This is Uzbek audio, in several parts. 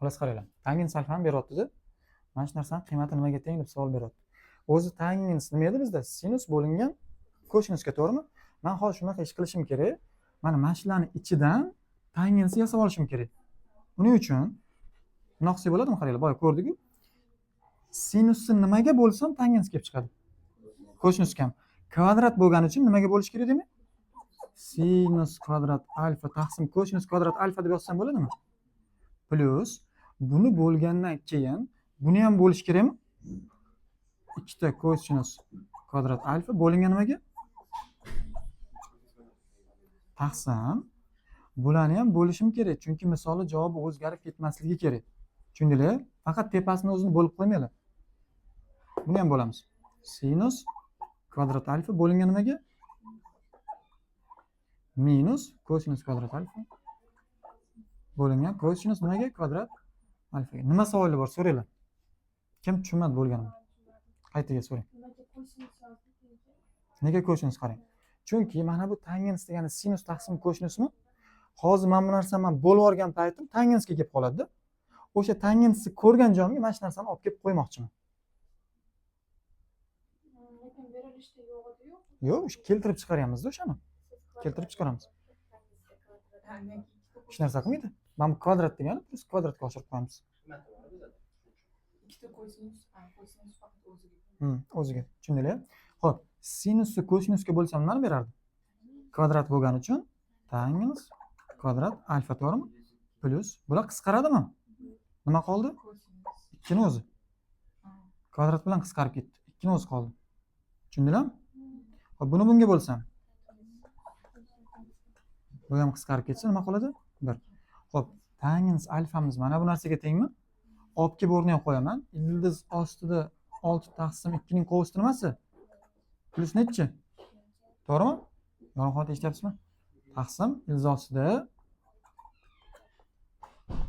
Xullas qaranglar. Tangens alfani beryapti-da. Mana shu narsani qiymati nimaga teng deb savol beryapti. O'zi tangens nima edi bizda? Sinus bo'lingan kosinusga, to'g'rimi? Men hozir shunaqa ish qilishim kerak. Mana shularning ichidan tangensni yasab olishim kerak. Buning uchun nima qilsak bo'ladimi? Qaranglar, boya ko'rdik-ku. Sinusni nimaga bo'lsam tangens kelib chiqadi? Kosinusga ham. Kvadrat bo'lgani uchun nimaga bo'lish kerak demak? Sinus kvadrat alfa taqsim kosinus kvadrat alfa deb yozsam bo'ladimi? Plus buni bo'lgandan keyin buni ham bo'lish kerakmi? 2 kosinus kvadrat alfa bo'lingan nimaga? Taqsim bularni ham bo'lishim kerak, chunki misoli javobi o'zgarib ketmasligi kerak. Tushundinglar? Faqat tepasini o'zini bo'lib qo'ymanglar. Buni ham bo'lamiz. Sinus kvadrat alfa bo'lingan nimaga? Minus kosinus kvadrat alfa bo'lingan kosinus nimaga? Kvadrat alfaga. Nima savoli bor? So'ranglar. Kim tushunmadi bo'lganini? Qaytaga so'rang. Nega kosinus qarang? Chunki mana bu tangens degani sinus taqsim kosinusmi? Hozir men bu narsani bo'lib olgan paytim tangensga kelib qoladi-da. O'sha tangensni ko'rgan joyimga mana shu narsani olib kelib qo'ymoqchiman. Lekin berilishda yo'q edi-yu. Yo'q, keltirib chiqaryapmiz-da o'shani. Keltirib chiqaramiz. Hech narsa qilmaydi. Mana bu kvadrat degani plus kvadratga oshirib qo'yamiz. Ikkita kosinus faqat o'ziga. O'ziga. Tushundinglar? Xo'p, sinusni kosinusga bo'lsam nimani berardi? Kvadrat bo'lgani uchun tangens kvadrat alfa, to'g'rimi? Plus bular qisqaradimi? Nima qoldi? Ikkini o'zi. Kvadrat bilan qisqarib ketdi. Ikkini o'zi qoldi. Tushundinglarmi? Xo'p, buni bunga bo'lsam. Bu ham qisqarib ketsa nima qoladi? 1. Xo'p, tangens alfamiz mana bu narsaga tengmi? Olib kelib o'rniga qo'yaman. Ildiz ostida 6 taqsim 2 ning qo'shini nimasi? Plus nechi? To'g'rimi? Yolg'on eshityapsizmi? Taqsim ildiz ostida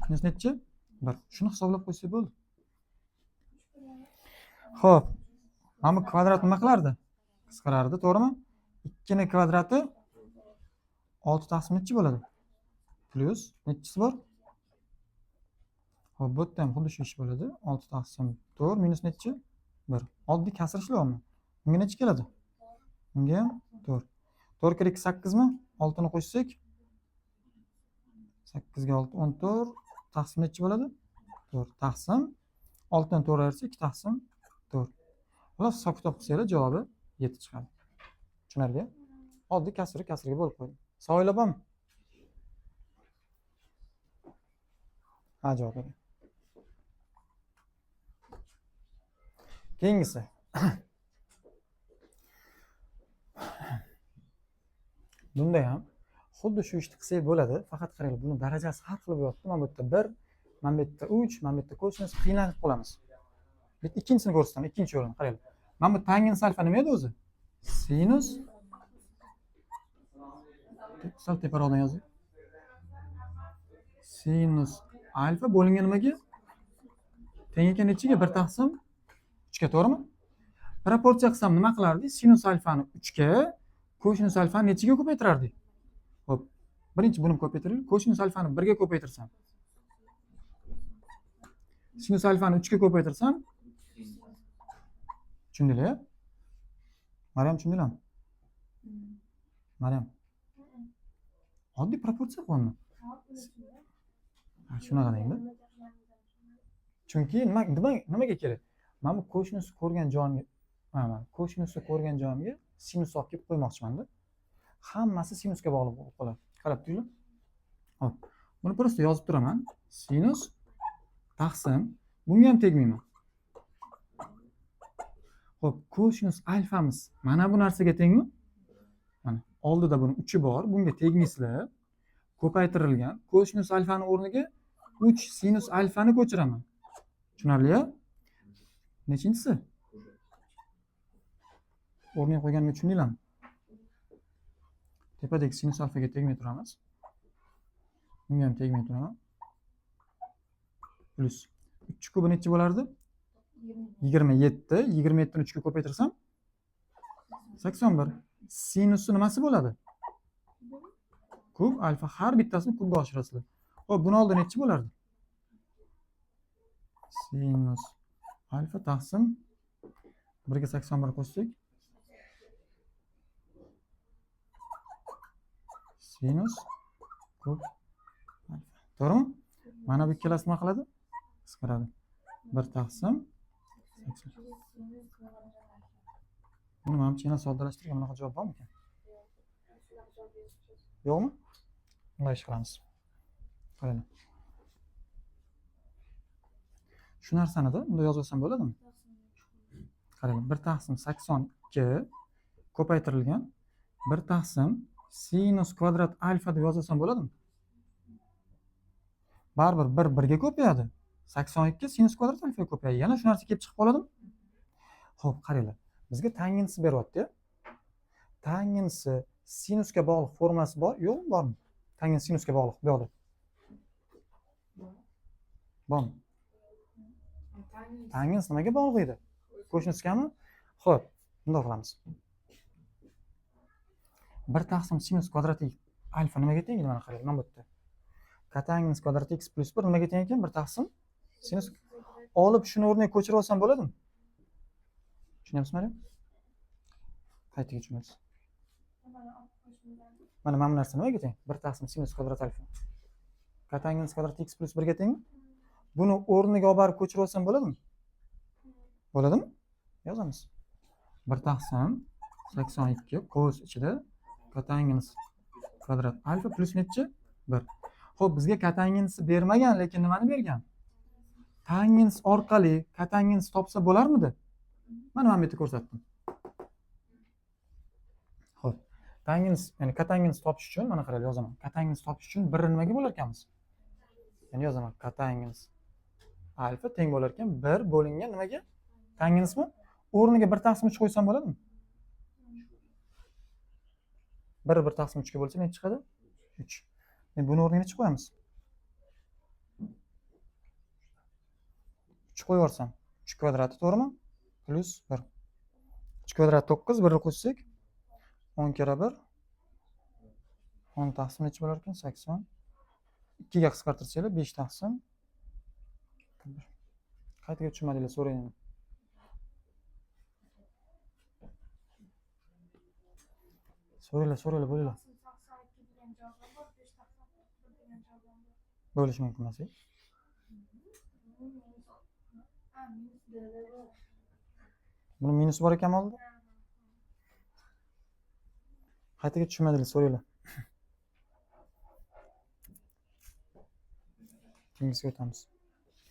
plus nechi? 1. Shuni hisoblab qo'ysak bo'ldi. Xo'p, mana bu kvadrat nima qilardi? Qisqarardi, to'g'rimi? 2 ning kvadrati 6 taqsim nechi bo'ladi? Plus nechisi bor? Xo'p, bu yerda ham xuddi shu ish bo'ladi. 6 taqsim 4 minus nechi? 1. Oddiy kasr ishlayapman. Bunga nechi keladi? Bunga ham 4. 4 kere 2 8 mi? 6 ni qo'shsak 8 ga 6 14 taqsim nechi bo'ladi? 4 taqsim 6 dan 4 ayirsa 2 taqsim 4. Xullas hisob kitob qilsanglar javobi 7 chiqadi. Tushunarli? Oddiy kasrga bo'lib qo'ydim. Savollar bormi? Ha, javob bering. Keyingisi. Bunda ham xuddi shu ishni qilsak bo'ladi, faqat qaranglar, buni darajasi har xil bo'lyapti. Mana bu yerda 1, mana bu yerda 3, mana bu yerda kosinus qiynalib qolamiz. Bu ikkinchisini ko'rsataman, ikkinchi yo'lini qaranglar. Mana bu tangens alfa nima edi o'zi? Sinus sal teparoqdan yozing. Sinus alfa bo'lingan nimaga? Teng ekan nechiga? 1 taqsim 3 ga, to'g'rimi? Proporsiya qilsam nima qilardik? Sinus alfani 3 ga, kosinus alfani nechiga ko'paytirardik? Xo'p, birinchi buni ko'paytiraylik. Kosinus alfani 1 ga ko'paytirsam, sinus alfani 3 ga ko'paytirsam, tushundinglar? Maryam, tushundinglarmi? Maryam. Oddiy proporsiya qilma. Shunaqa deydi. Chunki nimaga kerak? Mana bu kosinusni ko'rgan joyimga, kosinusni ko'rgan joyimga sinus olib kelib qo'ymoqchiman-da. Hammasi sinusga bog'liq bo'lib qoladi. Qarab turinglar. Hop. Buni prosta yozib turaman. Sinus taqsim bunga ham tegmayman. Hop, kosinus alfamiz mana bu narsaga tengmi? Mana oldida buni 3i bor, bunga tegmaysizlar. Ko'paytirilgan kosinus alfani o'rniga 3 sinus alfani ko'chiraman. Tushunarli-ya? Nechinchisi? O'rniga qo'yganimga tushundinglarmi? Tepadagi sinus alfaga tegmay turamiz. Bunga ham tegmay turaman. Plus 3 kubi necha bo'lardi? 27. 27 ni 3 ga ko'paytirsam 81. Sinusi nimasi bo'ladi? Kub alfa, har bittasini kubga oshirasizlar. Xo'p, buni oldin nechi bo'lardi? sinus alfa taqsim 1/81 qo'shsak sinus kub alfa. To'g'rimi? Mana bu ikkalasi nima qiladi? Qisqaradi. 1 taqsim 80. Buni menimcha yana soddalashtirgan bunaqa javob bormikan? Yo'qmi? Bunday ish qilamiz. Qarang. Shu narsani-da bunday yozib olsam bo'ladimi? Qarang, 1 taqsim 82 ko'paytirilgan 1 taqsim sinus kvadrat alfa deb yozsam bo'ladimi? Baribir 1 1 ga ko'payadi. 82 sinus kvadrat alfaga ko'payadi. Yana shu narsa kelib chiqib qoladimi? Xo'p, qaranglar. Bizga tangensi beryapti. Tangensi sinusga bog'liq formulasi bor, yo'qmi, bormi? Tangens sinusga bog'liq bu yoqda. Bormi? Tangens nimaga bog'liq edi? Kosinusgami? Xo'p, bunday qilamiz. 1 taqsim sinus kvadratik alfa nimaga teng edi? Mana qarang, mana bu yerda. Kotangens kvadrat x plus 1 nimaga teng ekan? 1 taqsim sinus olib shuni o'rniga ko'chirib olsam bo'ladimi? Tushunyapsizmi? Qaytaga tushunasiz. Mana bu narsa nimaga teng? 1 taqsim sinus kvadrat alfa. Kotangens kvadrat x plus 1 ga teng. Buni o'rniga olib borib ko'chirib olsam bo'ladimi? Bo'ladimi? Yozamiz. 1 taqsim 82 cos ichida kotangens kvadrat alfa plus nechi? 1. Xo'p, bizga kotangensi bermagan, lekin nimani bergan? Tangens orqali kotangens topsa bo'larmidi? Mana bu yerda ko'rsatdim. Xo'p, tangens, ya'ni kotangens topish uchun mana qarang yozaman. Kotangens topish uchun 1 nimaga bo'lar ekanmiz? Ya'ni yozaman. Kotangens alfa teng bo'lar ekan 1 bo'lingan nimaga? Tangensmi? O'rniga 1 taqsim 3 qo'ysam bo'ladimi? 1 taqsim 3 ga bo'lsa necha chiqadi? 3. Endi buni o'rniga necha qo'yamiz? 3 qo'yib yuborsam 3 kvadrati to'g'rimi? Plus 1. 3 kvadrat 9, 1 ni qo'shsak 10 kira 1 10 taqsim necha bo'lar ekan? 80. 2 ga qisqartirsanglar 5 taqsim 1. Qaytaga tushunmadinglar, so'rang. So'ranglar, bo'linglar. Bo'lishi mumkin emas. Buni minus bor ekanmi oldida? Qaytaga tushunmadinglar, so'ranglar. Keyingisiga o'tamiz.